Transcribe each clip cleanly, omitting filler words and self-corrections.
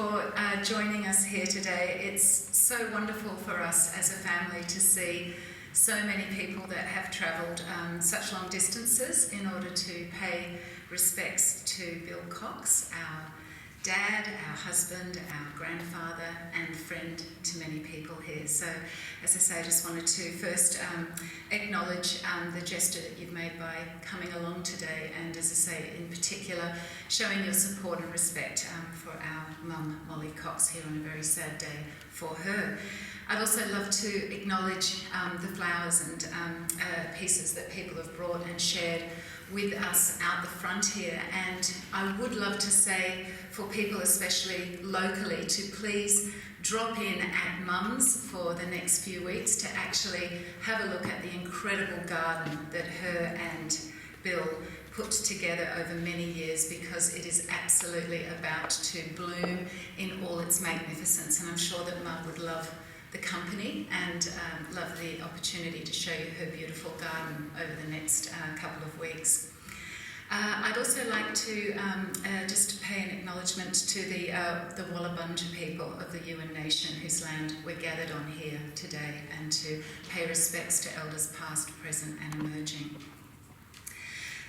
for joining us here today. It's so wonderful for us as a family to see so many people that have travelled such long distances in order to pay respects to Bill Cox, our dad, our husband, our grandfather and friend to many people here. So, as I say, I just wanted to first acknowledge the gesture that you've made by coming along today, and as I say, in particular, showing your support and respect for our mum, Molly Cox, here on a very sad day for her. I'd also love to acknowledge the flowers and pieces that people have brought and shared with us out the front here, and I would love to say for people especially locally to please drop in at Mum's for the next few weeks to actually have a look at the incredible garden that her and Bill put together over many years, because it is absolutely about to bloom in all its magnificence, and I'm sure that Mum would love the company and love the opportunity to show you her beautiful garden over the next couple of weeks. I'd also like to just pay an acknowledgement to the Wallabunja people of the Yuin Nation, whose land we're gathered on here today, and to pay respects to elders past, present and emerging.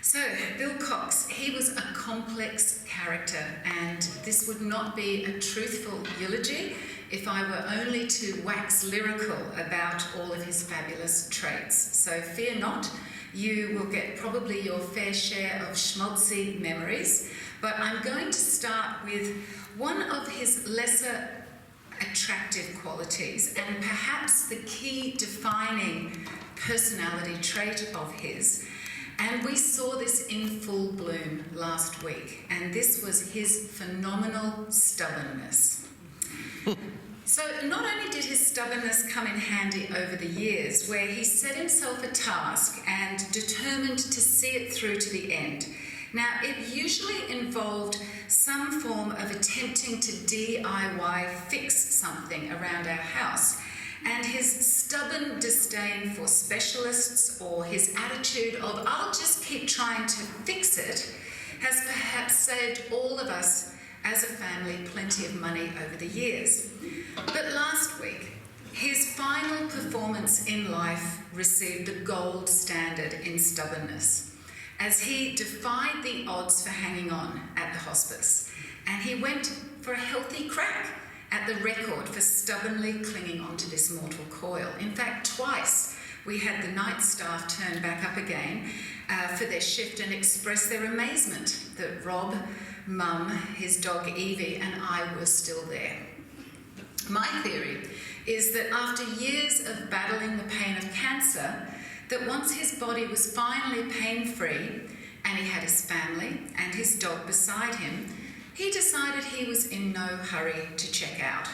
So, Bill Cox, he was a complex character, and this would not be a truthful eulogy if I were only to wax lyrical about all of his fabulous traits. So fear not, you will get probably your fair share of schmaltzy memories, but I'm going to start with one of his lesser attractive qualities, and perhaps the key defining personality trait of his. And we saw this in full bloom last week, and this was his phenomenal stubbornness. So not only did his stubbornness come in handy over the years, where he set himself a task and determined to see it through to the end. Now, it usually involved some form of attempting to DIY fix something around our house, and his stubborn disdain for specialists, or his attitude of I'll just keep trying to fix it, has perhaps saved all of us as a family plenty of money over the years. But last week, his final performance in life received the gold standard in stubbornness, as he defied the odds for hanging on at the hospice, and he went for a healthy crack at the record for stubbornly clinging onto this mortal coil. In fact, twice we had the night staff turn back up again for their shift and express their amazement that Rob, Mum, his dog Evie and I were still there. My theory is that after years of battling the pain of cancer, that once his body was finally pain-free and he had his family and his dog beside him, he decided he was in no hurry to check out.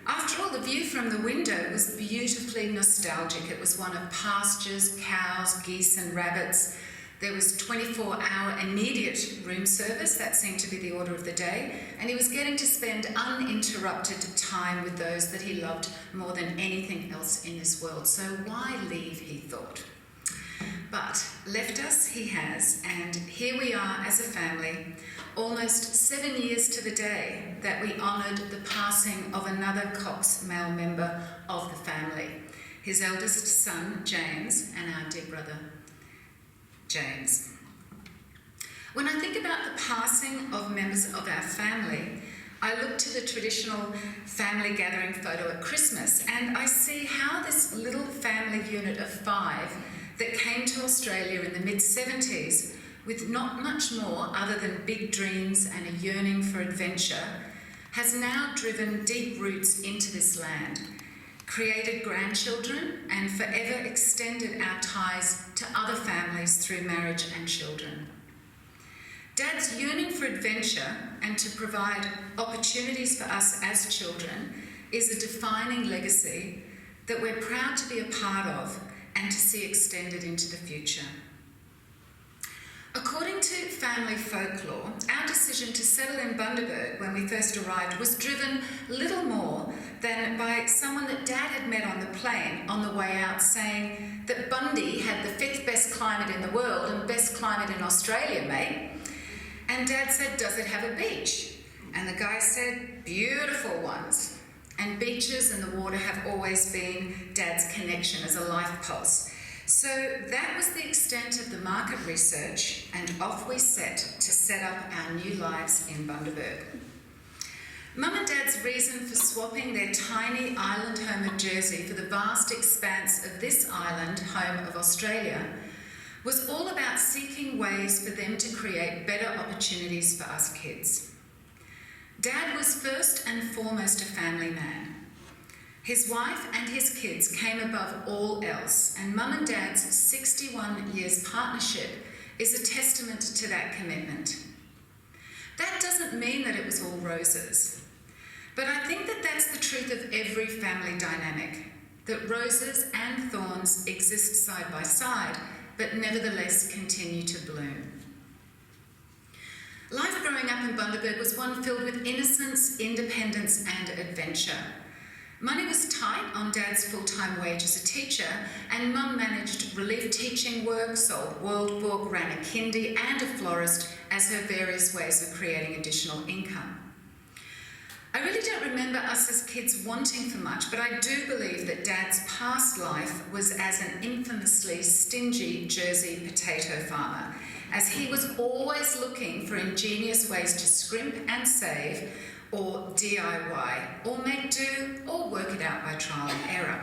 After all, the view from the window was beautifully nostalgic. It was one of pastures, cows, geese and rabbits. There was 24-hour immediate room service, that seemed to be the order of the day, and he was getting to spend uninterrupted time with those that he loved more than anything else in this world. So why leave, he thought. But left us he has, and here we are as a family, almost 7 years to the day that we honoured the passing of another Cox male member of the family, his eldest son, James, and our dear brother, James. When I think about the passing of members of our family, I look to the traditional family gathering photo at Christmas, and I see how this little family unit of 5 that came to Australia in the mid-70s with not much more other than big dreams and a yearning for adventure, has now driven deep roots into this land, created grandchildren, and forever extended our ties to other families through marriage and children. Dad's yearning for adventure and to provide opportunities for us as children is a defining legacy that we're proud to be a part of and to see extended into the future. According to family folklore, our decision to settle in Bundaberg when we first arrived was driven little more than by someone that Dad had met on the plane on the way out, saying that Bundy had the 5th best climate in the world and best climate in Australia, mate. And Dad said, does it have a beach? And the guy said, beautiful ones. And beaches and the water have always been Dad's connection as a life pulse. So that was the extent of the market research, and off we set to set up our new lives in Bundaberg. Mum and Dad's reason for swapping their tiny island home of Jersey for the vast expanse of this island, home of Australia, was all about seeking ways for them to create better opportunities for us kids. Dad was first and foremost a family man. His wife and his kids came above all else, and Mum and Dad's 61 years partnership is a testament to that commitment. That doesn't mean that it was all roses, but I think that that's the truth of every family dynamic, that roses and thorns exist side by side, but nevertheless continue to bloom. Life growing up in Bundaberg was one filled with innocence, independence and adventure. Money was tight on Dad's full-time wage as a teacher, and Mum managed relief teaching work, sold World Book, ran a kindy and a florist as her various ways of creating additional income. I really don't remember us as kids wanting for much, but I do believe that Dad's past life was as an infamously stingy Jersey potato farmer, as he was always looking for ingenious ways to scrimp and save, or DIY, or make do, or work it out by trial and error.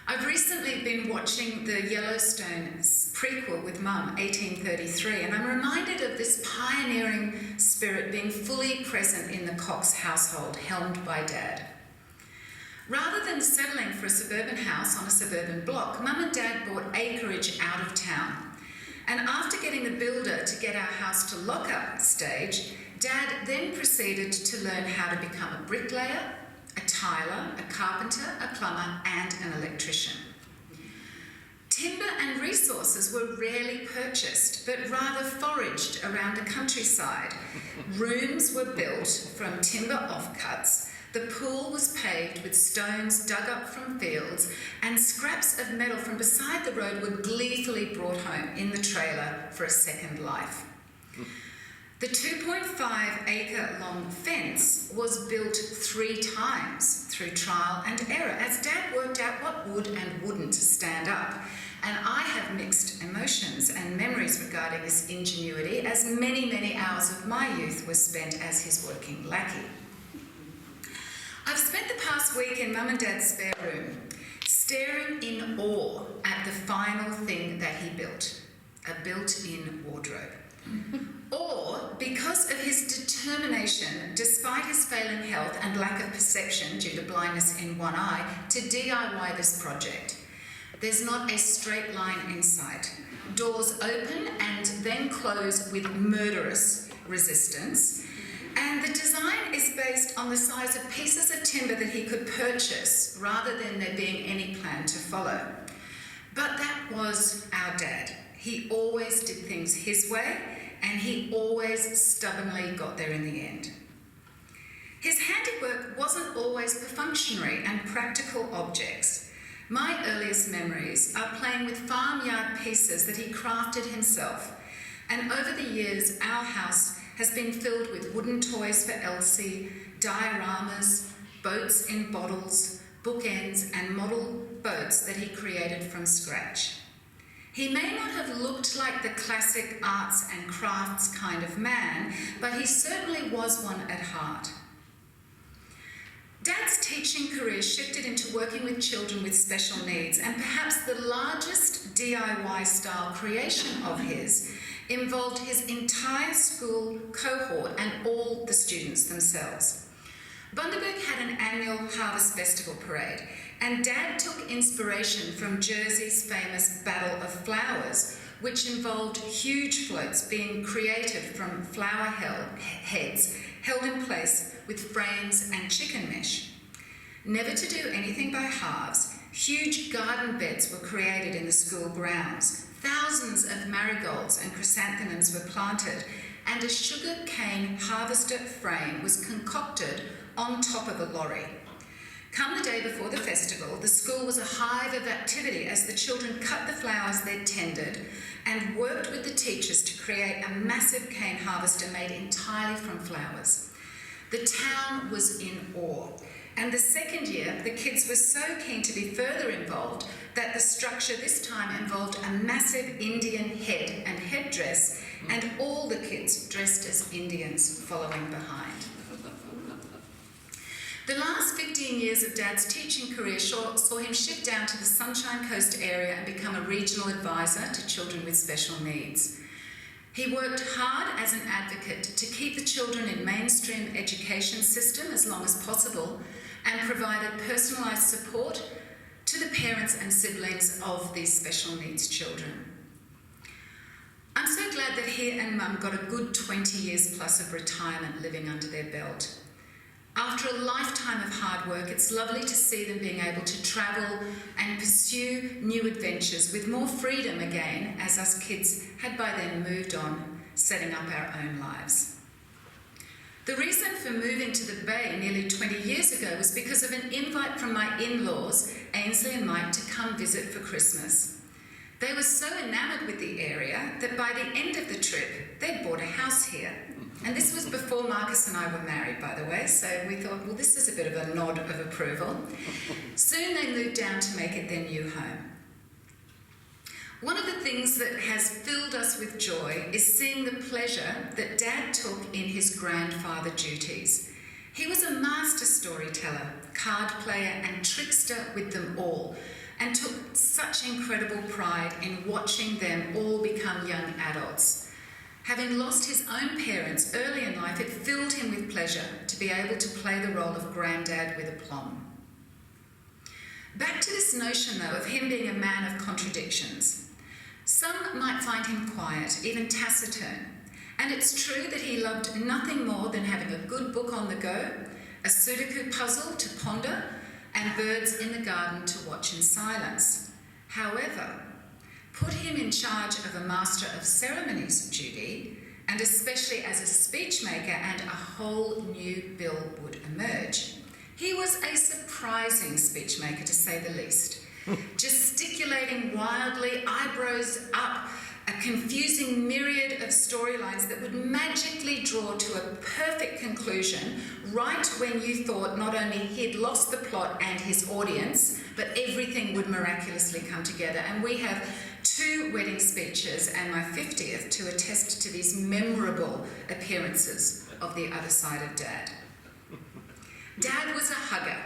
I've recently been watching the Yellowstone prequel with Mum, 1833, and I'm reminded of this pioneering spirit being fully present in the Cox household, helmed by Dad. Rather than settling for a suburban house on a suburban block, Mum and Dad bought acreage out of town. And after getting the builder to get our house to lock-up stage, Dad then proceeded to learn how to become a bricklayer, a tiler, a carpenter, a plumber, and an electrician. Timber and resources were rarely purchased, but rather foraged around the countryside. Rooms were built from timber offcuts, the pool was paved with stones dug up from fields, and scraps of metal from beside the road were gleefully brought home in the trailer for a second life. The 2.5-acre-long fence was built 3 times through trial and error, as Dad worked out what would and wouldn't stand up. And I have mixed emotions and memories regarding this ingenuity, as many, many hours of my youth were spent as his working lackey. I've spent the past week in Mum and Dad's spare room, staring in awe at the final thing that he built, a built-in wardrobe. Or, because of his determination, despite his failing health and lack of perception due to blindness in one eye, to DIY this project. There's not a straight line in sight. Doors open and then close with murderous resistance. And the design is based on the size of pieces of timber that he could purchase, rather than there being any plan to follow. But that was our Dad. He always did things his way, and he always stubbornly got there in the end. His handiwork wasn't always perfunctory and practical objects. My earliest memories are playing with farmyard pieces that he crafted himself, and over the years our house has been filled with wooden toys for Elsie, dioramas, boats in bottles, bookends, and model boats that he created from scratch. He may not have looked like the classic arts and crafts kind of man, but he certainly was one at heart. Dad's teaching career shifted into working with children with special needs, and perhaps the largest DIY-style creation of his involved his entire school cohort and all the students themselves. Bundaberg had an annual Harvest Festival parade, and Dad took inspiration from Jersey's famous Battle of Flowers, which involved huge floats being created from flower heads held in place with frames and chicken mesh. Never to do anything by halves, huge garden beds were created in the school grounds. Thousands of marigolds and chrysanthemums were planted, and a sugar cane harvester frame was concocted on top of a lorry. Come the day before the festival, the school was a hive of activity as the children cut the flowers they'd tended and worked with the teachers to create a massive cane harvester made entirely from flowers. The town was in awe, and the second year, the kids were so keen to be further involved that the structure this time involved a massive Indian head and headdress, and all the kids dressed as Indians following behind. The last 15 years of Dad's teaching career saw him shift down to the Sunshine Coast area and become a regional advisor to children with special needs. He worked hard as an advocate to keep the children in mainstream education system as long as possible and provided personalised support to the parents and siblings of these special needs children. I'm so glad that he and Mum got a good 20 years plus of retirement living under their belt. After a lifetime of hard work, it's lovely to see them being able to travel and pursue new adventures with more freedom again, as us kids had by then moved on, setting up our own lives. The reason for moving to the Bay nearly 20 years ago was because of an invite from my in-laws, Ainsley and Mike, to come visit for Christmas. They were so enamoured with the area that by the end of the trip, they'd bought a house here. And this was before Marcus and I were married, by the way, so we thought, well, this is a bit of a nod of approval. Soon they moved down to make it their new home. One of the things that has filled us with joy is seeing the pleasure that Dad took in his grandfather duties. He was a master storyteller, card player and trickster with them all, and took such incredible pride in watching them all become young adults. Having lost his own parents early in life, it filled him with pleasure to be able to play the role of granddad with aplomb. Back to this notion, though, of him being a man of contradictions. Some might find him quiet, even taciturn, and it's true that he loved nothing more than having a good book on the go, a Sudoku puzzle to ponder, and birds in the garden to watch in silence. However, put him in charge of a Master of Ceremonies duty, and especially as a speech maker, and a whole new bill would emerge. He was a surprising speech maker, to say the least. Gesticulating wildly, eyebrows up, a confusing myriad of storylines that would magically draw to a perfect conclusion right when you thought not only he'd lost the plot and his audience, but everything would miraculously come together. And we have 2 wedding speeches and my 50th to attest to these memorable appearances of the other side of Dad. Dad was a hugger,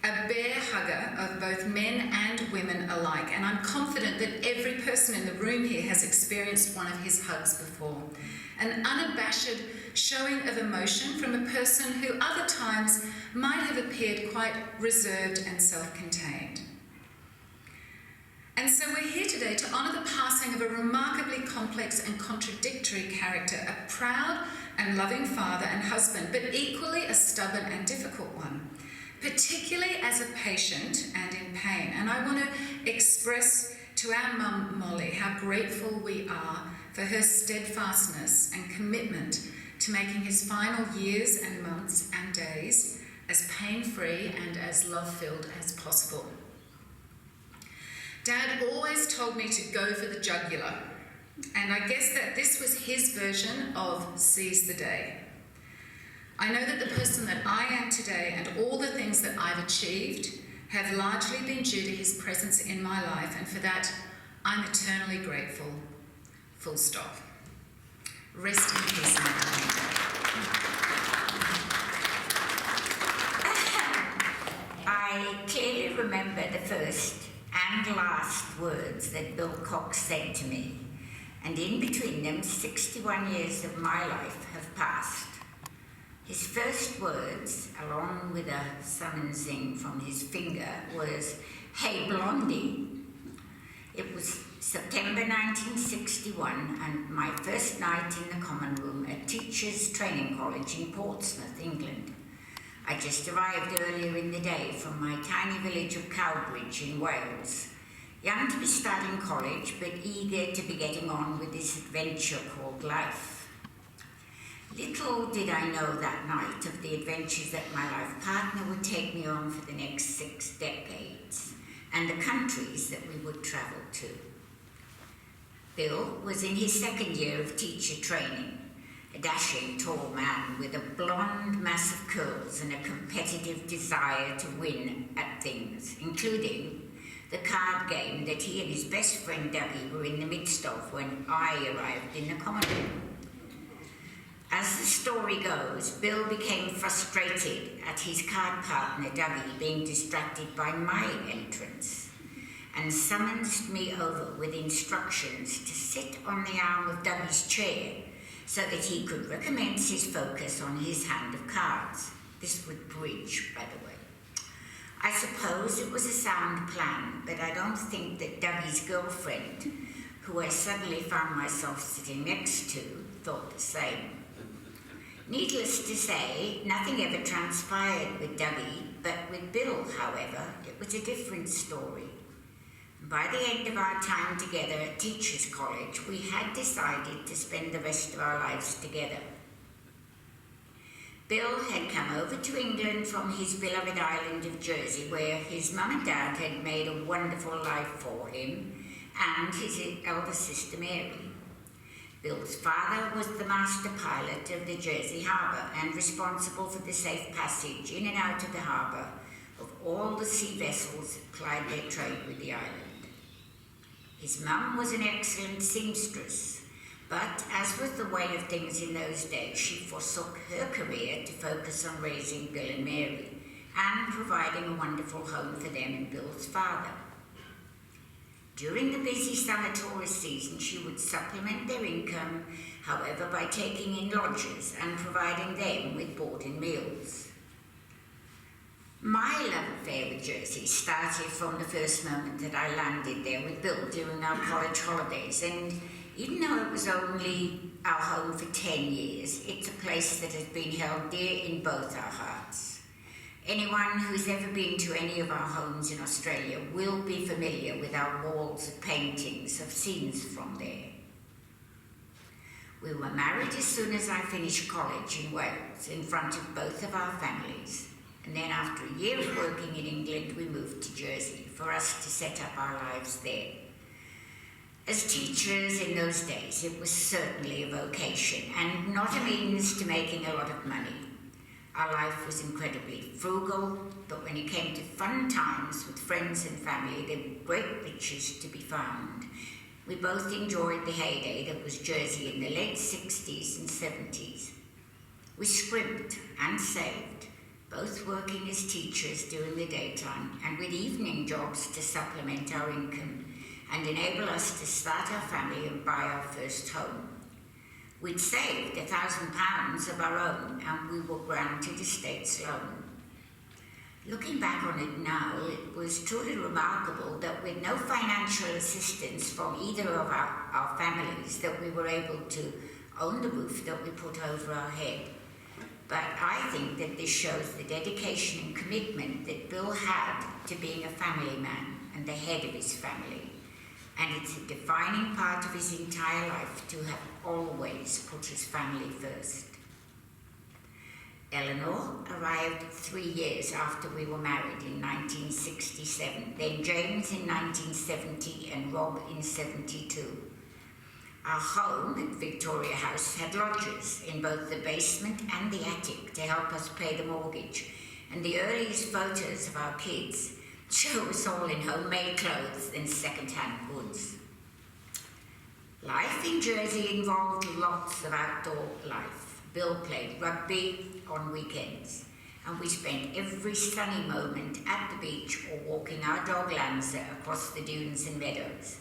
a bear hugger of both men and women alike, and I'm confident that every person in the room here has experienced one of his hugs before. An unabashed showing of emotion from a person who other times might have appeared quite reserved and self-contained. And so we're here today to honour the passing of a remarkably complex and contradictory character, a proud and loving father and husband, but equally a stubborn and difficult one, particularly as a patient and in pain. And I want to express to our mum, Molly, how grateful we are for her steadfastness and commitment to making his final years and months and days as pain-free and as love-filled as possible. Dad always told me to go for the jugular, and I guess that this was his version of seize the day. I know that the person that I am today and all the things that I've achieved have largely been due to his presence in my life, and for that I'm eternally grateful. Full stop. Rest in peace, my darling. I clearly remember the first and last words that Bill Cox said to me, and in between them 61 years of my life have passed. His first words, along with a summonsing from his finger, was, "Hey Blondie." It was September 1961 and my first night in the common room at Teachers Training College in Portsmouth, England. I just arrived earlier in the day from my tiny village of Cowbridge in Wales, young to be starting college but eager to be getting on with this adventure called life. Little did I know that night of the adventures that my life partner would take me on for the next 6 decades, and the countries that we would travel to. Bill was in his 2nd year of teacher training, a dashing tall man with a blonde mass of curls and a competitive desire to win at things, including the card game that he and his best friend Dougie were in the midst of when I arrived in the common room. As the story goes, Bill became frustrated at his card partner Dougie being distracted by my entrance and summoned me over with instructions to sit on the arm of Dougie's chair so that he could recommence his focus on his hand of cards. This would bridge, by the way. I suppose it was a sound plan, but I don't think that Dougie's girlfriend, who I suddenly found myself sitting next to, thought the same. Needless to say, nothing ever transpired with Dougie, but with Bill, however, it was a different story. By the end of our time together at Teachers College, we had decided to spend the rest of our lives together. Bill had come over to England from his beloved island of Jersey, where his mum and dad had made a wonderful life for him, and his elder sister Mary. Bill's father was the master pilot of the Jersey Harbour and responsible for the safe passage in and out of the harbour of all the sea vessels that plied their trade with the island. His mum was an excellent seamstress, but as was the way of things in those days, she forsook her career to focus on raising Bill and Mary and providing a wonderful home for them and Bill's father. During the busy summer tourist season, she would supplement their income, however, by taking in lodgers and providing them with board and meals. My love affair with Jersey started from the first moment that I landed there with Bill during our college holidays, and even though it was only our home for 10 years, it's a place that has been held dear in both our hearts. Anyone who's ever been to any of our homes in Australia will be familiar with our walls of paintings of scenes from there. We were married as soon as I finished college in Wales, in front of both of our families. And then after a year of working in England, we moved to Jersey for us to set up our lives there. As teachers in those days, it was certainly a vocation and not a means to making a lot of money. Our life was incredibly frugal, but when it came to fun times with friends and family, there were great riches to be found. We both enjoyed the heyday that was Jersey in the late 60s and 70s. We scrimped and saved, both working as teachers during the daytime and with evening jobs to supplement our income and enable us to start our family and buy our first home. We'd saved £1,000 of our own and we were granted a state's loan. Looking back on it now, it was truly remarkable that with no financial assistance from either of our families that we were able to own the roof that we put over our head. But I think that this shows the dedication and commitment that Bill had to being a family man and the head of his family. And it's a defining part of his entire life to have always put his family first. Eleanor arrived 3 years after we were married in 1967, then James in 1970 and Rob in 72. Our home at Victoria House had lodgers in both the basement and the attic to help us pay the mortgage, and the earliest photos of our kids show us all in homemade clothes and second-hand goods. Life in Jersey involved lots of outdoor life. Bill played rugby on weekends, and we spent every sunny moment at the beach or walking our dog Lanza across the dunes and meadows.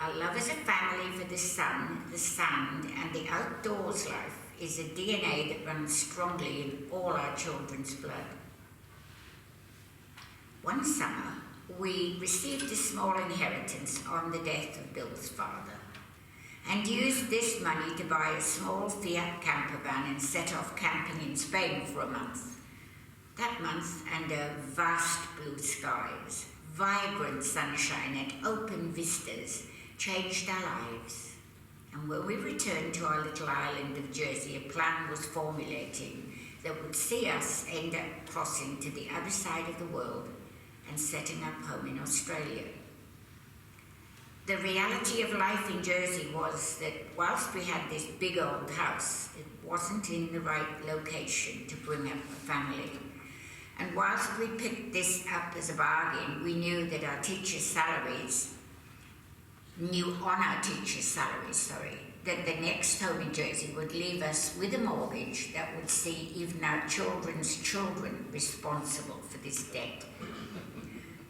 Our love as a family for the sun, the sand, and the outdoors life is a DNA that runs strongly in all our children's blood. One summer, we received a small inheritance on the death of Bill's father and used this money to buy a small Fiat camper van and set off camping in Spain for a month. That month, under vast blue skies, vibrant sunshine and open vistas changed our lives. And when we returned to our little island of Jersey, a plan was formulating that would see us end up crossing to the other side of the world and setting up home in Australia. The reality of life in Jersey was that whilst we had this big old house, it wasn't in the right location to bring up a family. And whilst we picked this up as a bargain, we knew that our teachers' salaries, that the next home in Jersey would leave us with a mortgage that would see even our children's children responsible for this debt.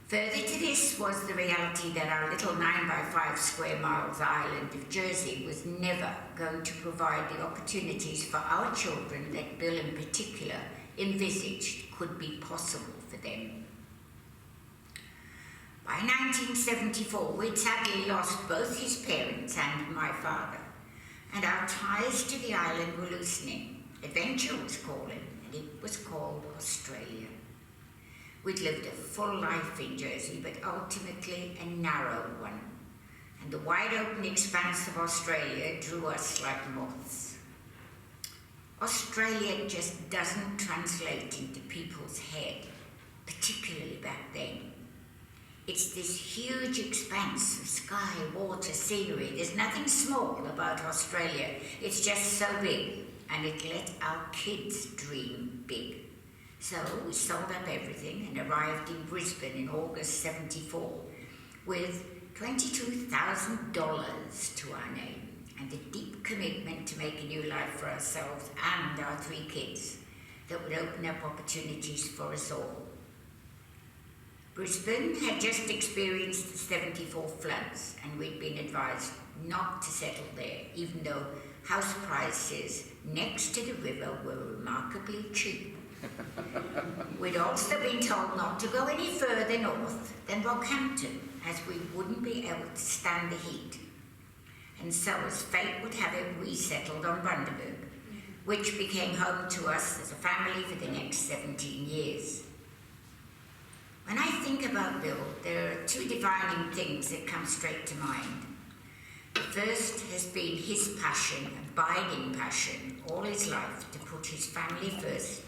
Further to this was the reality that our little 9 by 5 square miles island of Jersey was never going to provide the opportunities for our children that Bill in particular envisaged could be possible for them. By 1974, we'd sadly lost both his parents and my father, and our ties to the island were loosening. Adventure was calling, and it was called Australia. We'd lived a full life in Jersey, but ultimately a narrow one, and the wide open expanse of Australia drew us like moths. Australia just doesn't translate into people's head, particularly back then. It's this huge expanse of sky, water, scenery. There's nothing small about Australia. It's just so big, and it let our kids dream big. So we sold up everything and arrived in Brisbane in August '74 with $22,000 to our name and a deep commitment to make a new life for ourselves and our 3 kids that would open up opportunities for us all. Brisbane had just experienced the '74 floods, and we'd been advised not to settle there, even though house prices next to the river were remarkably cheap. We'd also been told not to go any further north than Rockhampton, as we wouldn't be able to stand the heat. And so, as fate would have it, we settled on Bundaberg, which became home to us as a family for the next 17 years. When I think about Bill, there are 2 defining things that come straight to mind. The first has been his passion, abiding passion, all his life, to put his family first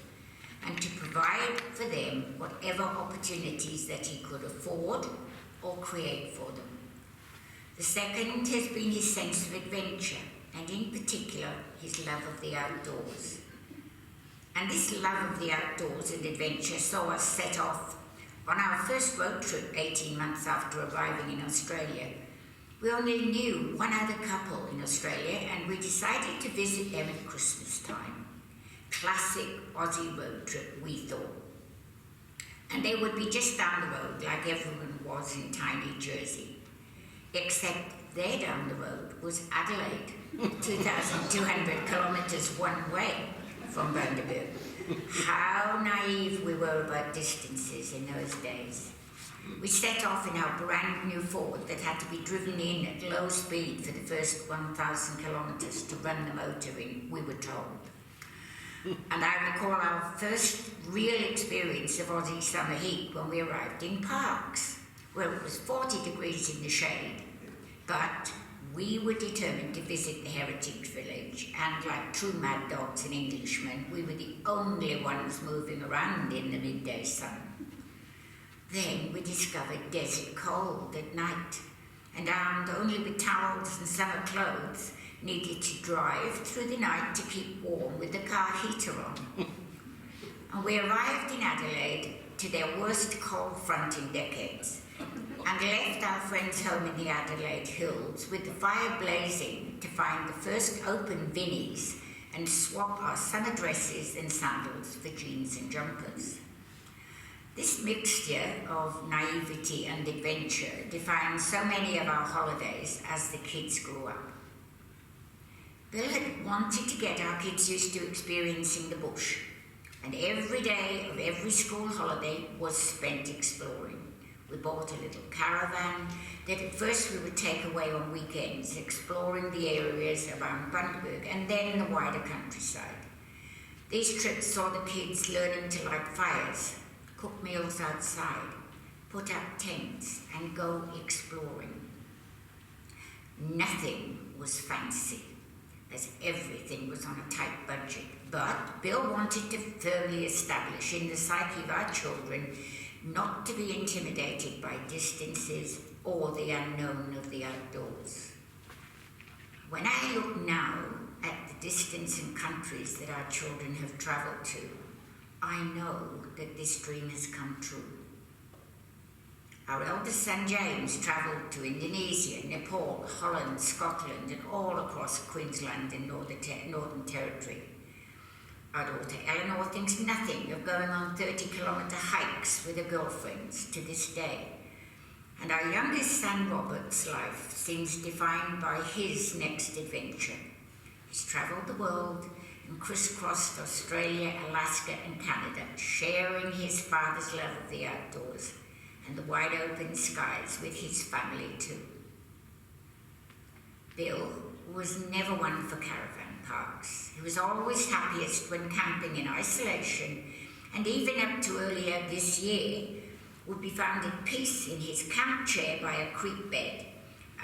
and to provide for them whatever opportunities that he could afford or create for them. The second has been his sense of adventure, and in particular, his love of the outdoors. And this love of the outdoors and adventure saw us set off on our first road trip 18 months after arriving in Australia. We only knew one other couple in Australia, and we decided to visit them at Christmas time. Classic Aussie road trip, we thought. And they would be just down the road, like everyone was in tiny Jersey. Except there down the road was Adelaide, 2,200 kilometres one way from Bundaberg. How naive we were about distances in those days. We set off in our brand new Ford that had to be driven in at low speed for the first 1,000 kilometres to run the motor in, we were told. And I recall our first real experience of Aussie summer heat when we arrived in Parkes, where it was 40 degrees in the shade. But we were determined to visit the heritage village, and like true mad dogs and Englishmen, we were the only ones moving around in the midday sun. Then we discovered desert cold at night, and armed only with towels and summer clothes, needed to drive through the night to keep warm with the car heater on. And we arrived in Adelaide to their worst cold front in decades, and left our friends home in the Adelaide Hills with the fire blazing to find the first open Vinnies and swap our summer dresses and sandals for jeans and jumpers. This mixture of naivety and adventure defined so many of our holidays as the kids grew up. Bill had wanted to get our kids used to experiencing the bush, and every day of every school holiday was spent exploring. We bought a little caravan that at first we would take away on weekends, exploring the areas around Bundaberg and then the wider countryside. These trips saw the kids learning to light fires, cook meals outside, put up tents and go exploring. Nothing was fancy, as everything was on a tight budget. But Bill wanted to firmly establish in the psyche of our children not to be intimidated by distances or the unknown of the outdoors. When I look now at the distance and countries that our children have travelled to, I know that this dream has come true. Our eldest son James travelled to Indonesia, Nepal, Holland, Scotland, and all across Queensland and Northern Territory. Our daughter Eleanor thinks nothing of going on 30-kilometre hikes with her girlfriends to this day. And our youngest son Robert's life seems defined by his next adventure. He's travelled the world and crisscrossed Australia, Alaska and Canada, sharing his father's love of the outdoors and the wide open skies with his family too. Bill was never one for caravan parks. He was always happiest when camping in isolation, and even up to earlier this year would be found at peace in his camp chair by a creek bed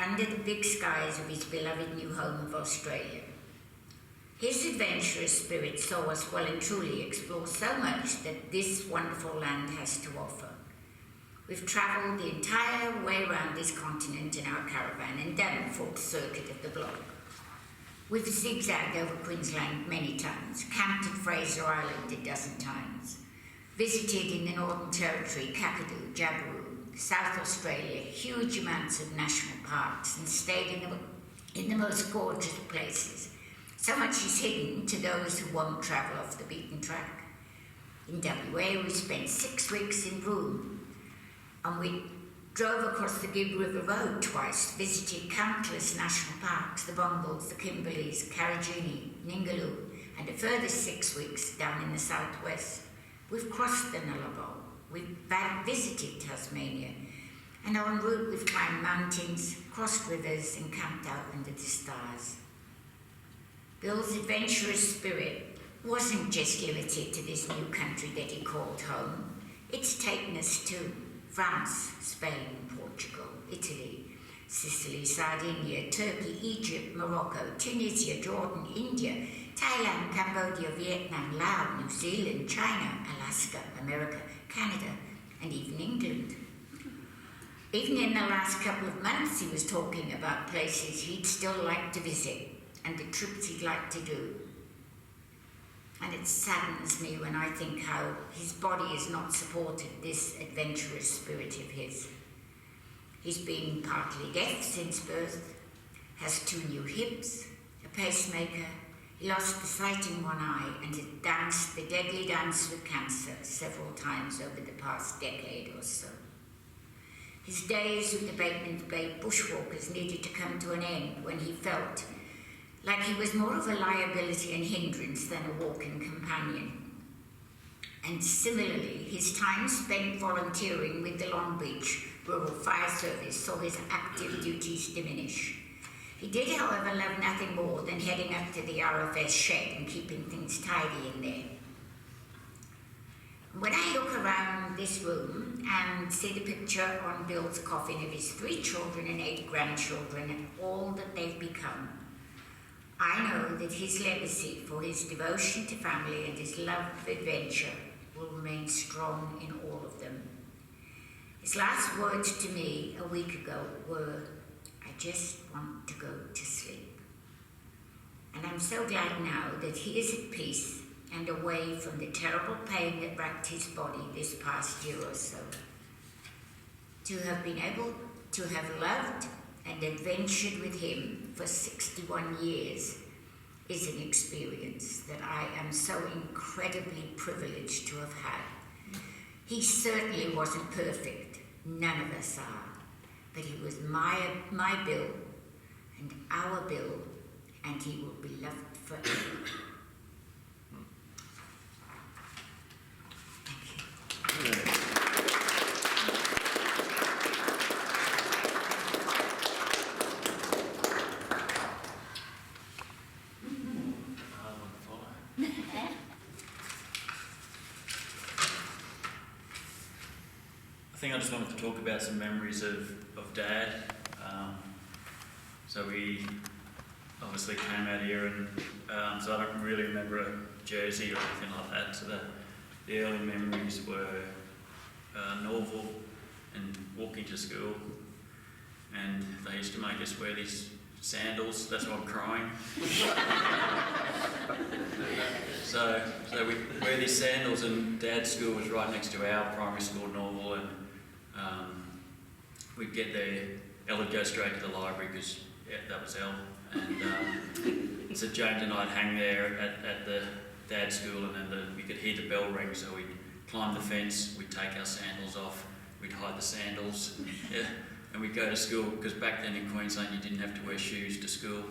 under the big skies of his beloved new home of Australia. His adventurous spirit saw us well and truly explore so much that this wonderful land has to offer. We've travelled the entire way around this continent in our caravan and done a full circuit of the block. We've zigzagged over Queensland many times, camped at Fraser Island a dozen times, visited in the Northern Territory, Kakadu, Jabiru, South Australia, huge amounts of national parks, and stayed in the most gorgeous places. So much is hidden to those who won't travel off the beaten track. In WA, we spent 6 weeks in Broome, and we drove across the Gibb River Road twice, visited countless national parks, the Bungles, the Kimberleys, Karijini, Ningaloo, and a further 6 weeks down in the southwest. We've crossed the Nullarbor, we've visited Tasmania, and en route we've climbed mountains, crossed rivers, and camped out under the stars. Bill's adventurous spirit wasn't just limited to this new country that he called home. It's taken us to France, Spain, Portugal, Italy, Sicily, Sardinia, Turkey, Egypt, Morocco, Tunisia, Jordan, India, Thailand, Cambodia, Vietnam, Laos, New Zealand, China, Alaska, America, Canada, and even England. Even in the last couple of months, he was talking about places he'd still like to visit and the trips he'd like to do. And it saddens me when I think how his body has not supported this adventurous spirit of his. He's been partly deaf since birth, has 2 new hips, a pacemaker. He lost the sight in one eye and has danced the deadly dance with cancer several times over the past decade or so. His days with the Batemans Bay bushwalkers needed to come to an end when he felt like he was more of a liability and hindrance than a walking companion. And similarly, his time spent volunteering with the Long Beach Rural Fire Service saw his active duties diminish. He did, however, love nothing more than heading up to the RFS shed and keeping things tidy in there. When I look around this room and see the picture on Bill's coffin of his 3 children and 8 grandchildren and all that they've become, I know that his legacy for his devotion to family and his love of adventure will remain strong in all of them. His last words to me a week ago were, "I just want to go to sleep." And I'm so glad now that he is at peace and away from the terrible pain that racked his body this past year or so. To have been able to have loved and adventured with him for 61 years is an experience that I am so incredibly privileged to have had. He certainly wasn't perfect, none of us are, but he was my Bill and our Bill, and he will be loved forever. Thank you. I think I just wanted to talk about some memories of Dad. So we obviously came out here, and so I don't really remember a jersey or anything like that. So the early memories were Norval and walking to school, and they used to make us wear these sandals. That's why I'm crying. so we wear these sandals, and Dad's school was right next to our primary school, Norval, and we'd get there. Elle would go straight to the library because that was Elle, and so James and I'd hang there at the Dad's school, and then we could hear the bell ring, so we'd climb the fence, we'd take our sandals off, we'd hide the sandals, and we'd go to school, because back then in Queensland you didn't have to wear shoes to school,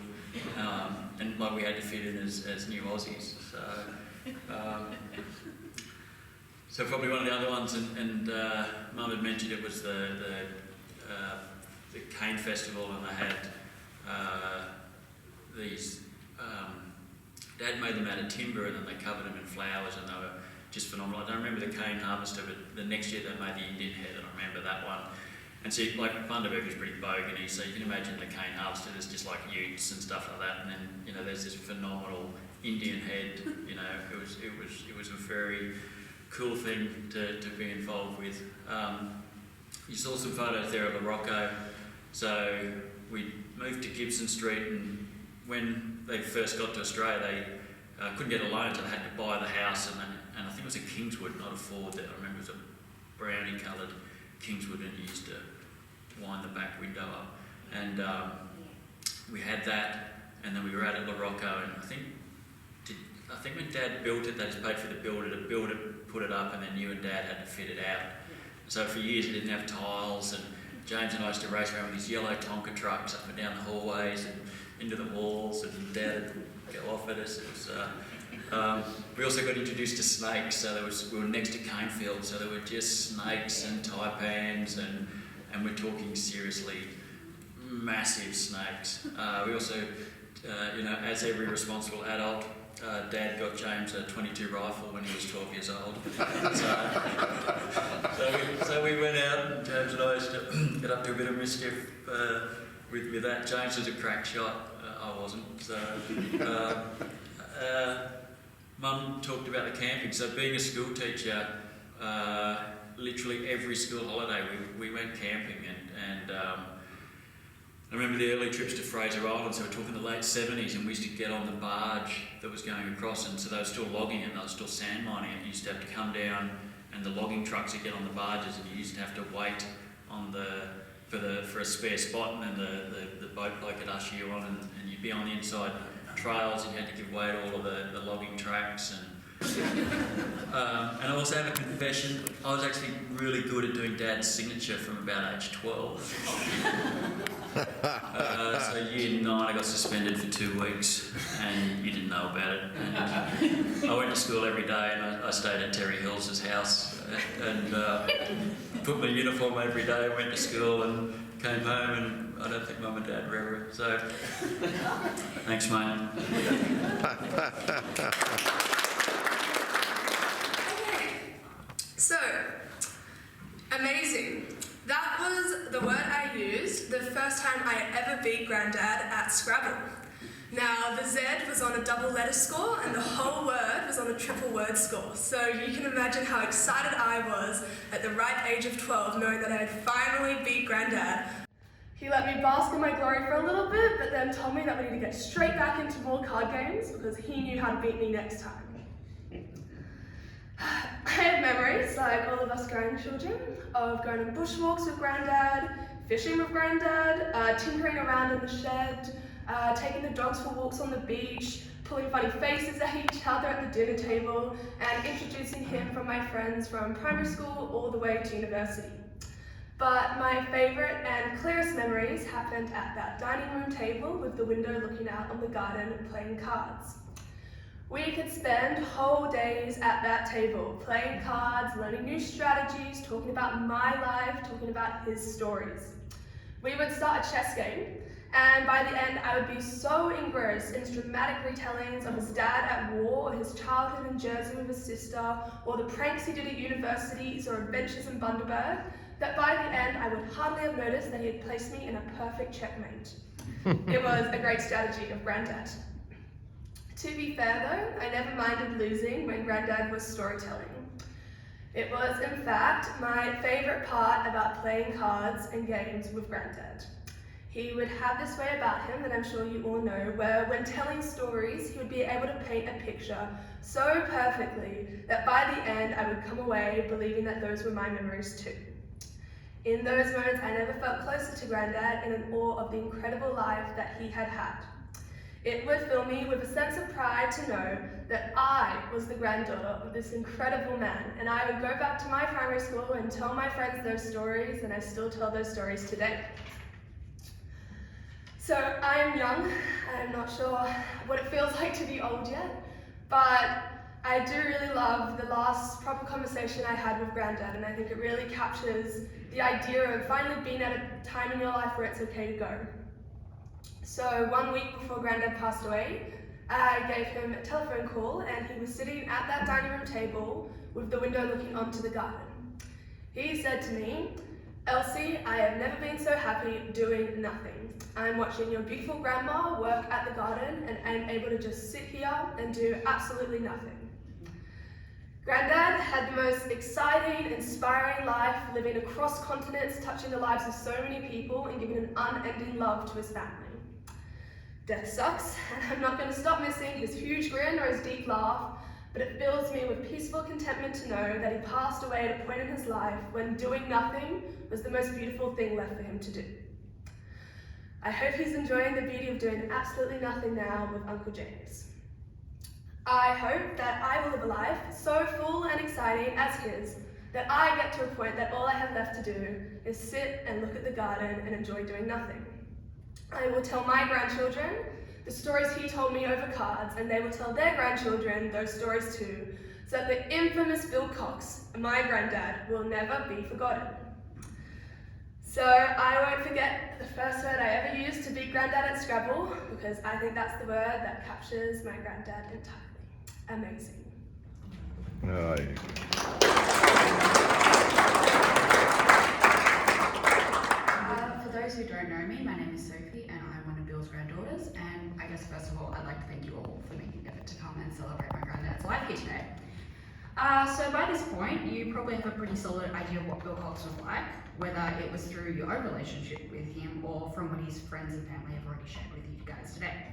and like we had to fit in as new Aussies. So probably one of the other ones, and Mum had mentioned it was the Cane Festival, and they had these. Dad made them out of timber, and then they covered them in flowers, and they were just phenomenal. I don't remember the cane harvester, but the next year they made the Indian head, and I remember that one. And so, like, Bundaberg was pretty bogany, so you can imagine the cane harvester, there's just like utes and stuff like that, and then, you know, there's this phenomenal Indian head, you know, it was a very cool thing to be involved with. You saw some photos there of the Rocco. So we moved to Gibson Street, and when they first got to Australia, they couldn't get a loan, so they had to buy the house, and I think it was a Kingswood, not a Ford. That I remember it was a brownie coloured Kingswood, and you used to wind the back window up, and we had that, and then we were out at La Rocco, and I think when Dad built it, they just paid for the builder to build it, put it up, and then you and Dad had to fit it out. So for years it didn't have tiles, and James and I used to race around with these yellow Tonka trucks up and down the hallways and into the walls, and Dad would go off at us. It was, we also got introduced to snakes, so we were next to cane fields, so there were just snakes and taipans, and we're talking seriously massive snakes. We also, you know, as every responsible adult, Dad got James a .22 rifle when he was 12 years old. So we went out, and James and I used to get up to a bit of mischief with that. James was a crack shot, I wasn't. So Mum talked about the camping. So being a school teacher, literally every school holiday we went camping, and I remember the early trips to Fraser Island, so we're talking the late 70s, and we used to get on the barge that was going across, and so they were still logging it, and they were still sand mining it. You used to have to come down, and the logging trucks would get on the barges, and you used to have to wait on for a spare spot, and then the boat bloke would usher you on, and you'd be on the inside trails, and you had to give way to all of the logging tracks. And I also have a confession. I was actually really good at doing Dad's signature from about age 12. So year 9 I got suspended for 2 weeks, and you didn't know about it. And I went to school every day, and I stayed at Terry Hills' house, and put my uniform every day, went to school and came home, and I don't think Mum and Dad remember it. So thanks, mate. So, amazing. That was the word I used the first time I ever beat Grandad at Scrabble. Now, the Z was on a double letter score, and the whole word was on a triple word score. So you can imagine how excited I was at the ripe age of 12, knowing that I had finally beat Grandad. He let me bask in my glory for a little bit, but then told me that we need to get straight back into more card games, because he knew how to beat me next time. I have memories, like all of us grandchildren, of going on bushwalks with Grandad, fishing with Grandad, tinkering around in the shed, taking the dogs for walks on the beach, pulling funny faces at each other at the dinner table, and introducing him from my friends from primary school all the way to university. But my favourite and clearest memories happened at that dining room table with the window looking out on the garden and playing cards. We could spend whole days at that table, playing cards, learning new strategies, talking about my life, talking about his stories. We would start a chess game, and by the end I would be so engrossed in his dramatic retellings of his dad at war, or his childhood in Jersey with his sister, or the pranks he did at universities or adventures in Bundaberg, that by the end I would hardly have noticed that he had placed me in a perfect checkmate. It was a great strategy of Grandad. To be fair though, I never minded losing when Grandad was storytelling. It was, in fact, my favourite part about playing cards and games with Grandad. He would have this way about him that I'm sure you all know, where when telling stories, he would be able to paint a picture so perfectly that by the end I would come away believing that those were my memories too. In those moments, I never felt closer to Grandad and in awe of the incredible life that he had had. It would fill me with a sense of pride to know that I was the granddaughter of this incredible man, and I would go back to my primary school and tell my friends those stories, and I still tell those stories today. So I am young, I'm not sure what it feels like to be old yet, but I do really love the last proper conversation I had with Grandad, and I think it really captures the idea of finally being at a time in your life where it's okay to go. So 1 week before Grandad passed away, I gave him a telephone call and he was sitting at that dining room table with the window looking onto the garden. He said to me, "Elsie, I have never been so happy doing nothing. I'm watching your beautiful grandma work at the garden and I'm able to just sit here and do absolutely nothing." Grandad had the most exciting, inspiring life, living across continents, touching the lives of so many people and giving an unending love to his family. Death sucks, and I'm not going to stop missing his huge grin or his deep laugh, but it fills me with peaceful contentment to know that he passed away at a point in his life when doing nothing was the most beautiful thing left for him to do. I hope he's enjoying the beauty of doing absolutely nothing now with Uncle James. I hope that I will live a life so full and exciting as his, that I get to a point that all I have left to do is sit and look at the garden and enjoy doing nothing. I will tell my grandchildren the stories he told me over cards, and they will tell their grandchildren those stories too, so that the infamous Bill Cox, my granddad, will never be forgotten. So I won't forget the first word I ever used to beat Grandad at Scrabble, because I think that's the word that captures my granddad entirely. Amazing. For those who don't know me, my name is Sophie and I'm one of Bill's granddaughters, and I guess first of all I'd like to thank you all for making the effort to come and celebrate my granddad's life here today. So by this point you probably have a pretty solid idea of what Bill Cox was like, whether it was through your own relationship with him or from what his friends and family have already shared with you guys today.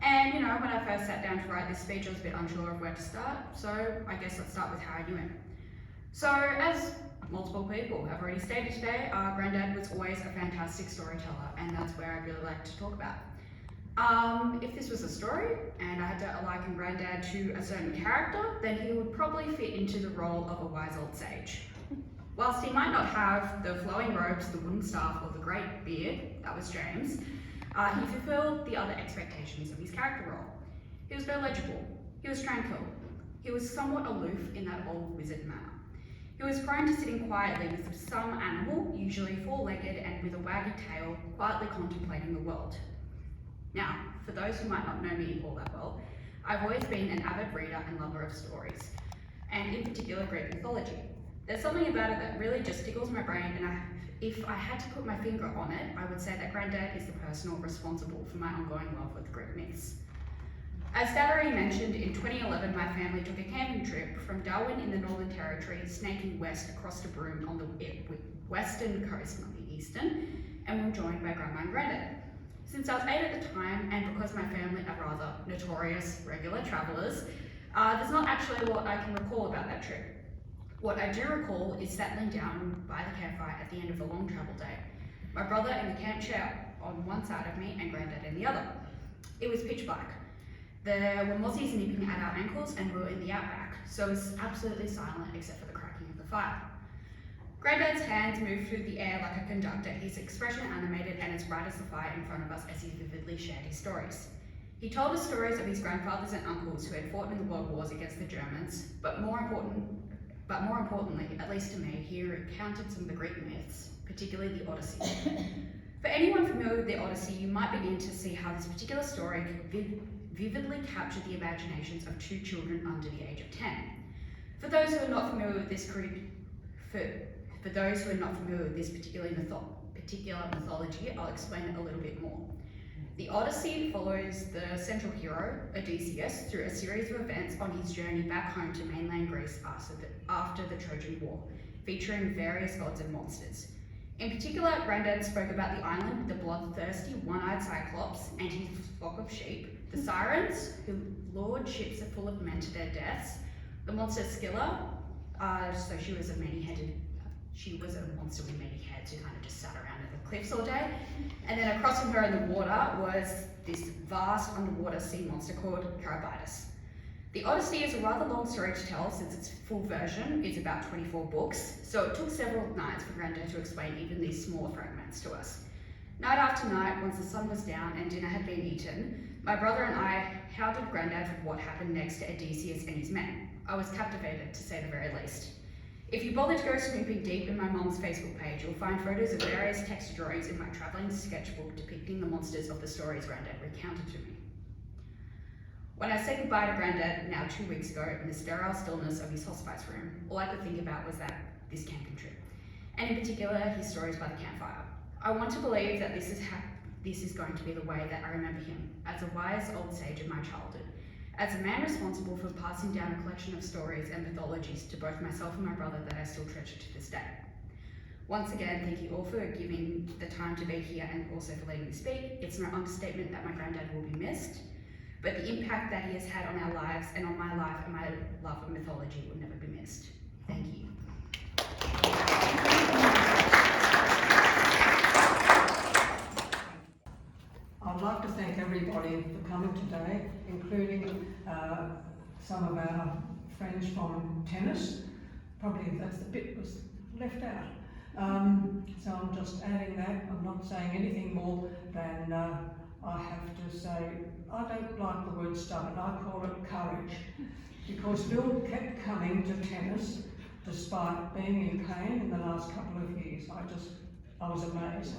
And you know, when I first sat down to write this speech I was a bit unsure of where to start, so I guess let's start with how I knew him. So as multiple people have already stated today, our granddad was always a fantastic storyteller, and that's where I'd really like to talk about. If this was a story and I had to liken Grandad to a certain character, then he would probably fit into the role of a wise old sage. Whilst he might not have the flowing robes, the wooden staff, or the great beard, that was James, he fulfilled the other expectations of his character role. He was very legible, he was tranquil, he was somewhat aloof in that old wizard manner. He was prone to sitting quietly with some animal, usually four-legged and with a waggy tail, quietly contemplating the world. Now, for those who might not know me all that well, I've always been an avid reader and lover of stories, and in particular Greek mythology. There's something about it that really just tickles my brain, and if I had to put my finger on it, I would say that Grandad is the person responsible for my ongoing love with Greek myths. As Dad already mentioned, in 2011 my family took a camping trip from Darwin in the Northern Territory, snaking west across to Broome on the western coast, not the eastern, and we were joined by Grandma and Grandad. Since I was 8 at the time, and because my family are rather notorious regular travellers, there's not actually a lot I can recall about that trip. What I do recall is settling down by the campfire at the end of a long travel day. My brother in the camp chair on one side of me and Grandad in the other. It was pitch black. There were mozzies nipping at our ankles and we were in the outback, so it was absolutely silent except for the cracking of the fire. Grandad's hands moved through the air like a conductor, his expression animated and as bright as the fire in front of us as he vividly shared his stories. He told us stories of his grandfathers and uncles who had fought in the world wars against the Germans, but more importantly, at least to me, he recounted some of the Greek myths, particularly the Odyssey. For anyone familiar with the Odyssey, you might begin to see how this particular story could vividly capture the imaginations of 2 children under the age of 10. For those who are not familiar with this particular mythology, I'll explain it a little bit more. The Odyssey follows the central hero, Odysseus, through a series of events on his journey back home to mainland Greece after the Trojan War, featuring various gods and monsters. In particular, Grandad spoke about the island, the bloodthirsty one-eyed Cyclops and his flock of sheep, the Sirens, who lured ships full of men to their deaths, the monster Scylla, so she was a monster with many heads who kind of just sat around at the cliffs all day. And then across from her in the water was this vast underwater sea monster called Charybdis. The Odyssey is a rather long story to tell since its full version is about 24 books, so it took several nights for Grandad to explain even these smaller fragments to us. Night after night, once the sun was down and dinner had been eaten, my brother and I hounded Grandad for what happened next to Odysseus and his men. I was captivated, to say the very least. If you bother to go snooping deep in my mum's Facebook page, you'll find photos of various text drawings in my travelling sketchbook depicting the monsters of the stories Grandad recounted to me. When I said goodbye to Grandad now 2 weeks ago in the sterile stillness of his hospice room, all I could think about was this camping trip, and in particular his stories by the campfire. I want to believe that this is going to be the way that I remember him, as a wise old sage of my childhood, as a man responsible for passing down a collection of stories and mythologies to both myself and my brother that I still treasure to this day. Once again, thank you all for giving the time to be here and also for letting me speak. It's no understatement that my Grandad will be missed, but the impact that he has had on our lives and on my life and my love of mythology will never be missed. Thank you. I'd like to thank everybody for coming today, including some of our friends from tennis. Probably that's the bit was left out. So I'm just adding that. I'm not saying anything more than I have to say, I don't like the word stubborn, I call it courage. Because Bill kept coming to tennis despite being in pain in the last couple of years. I was amazed.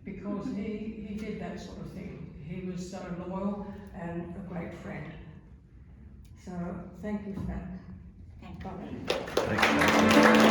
Because he did that sort of thing. He was so loyal and a great friend. So thank you for that. Thank you. Bye.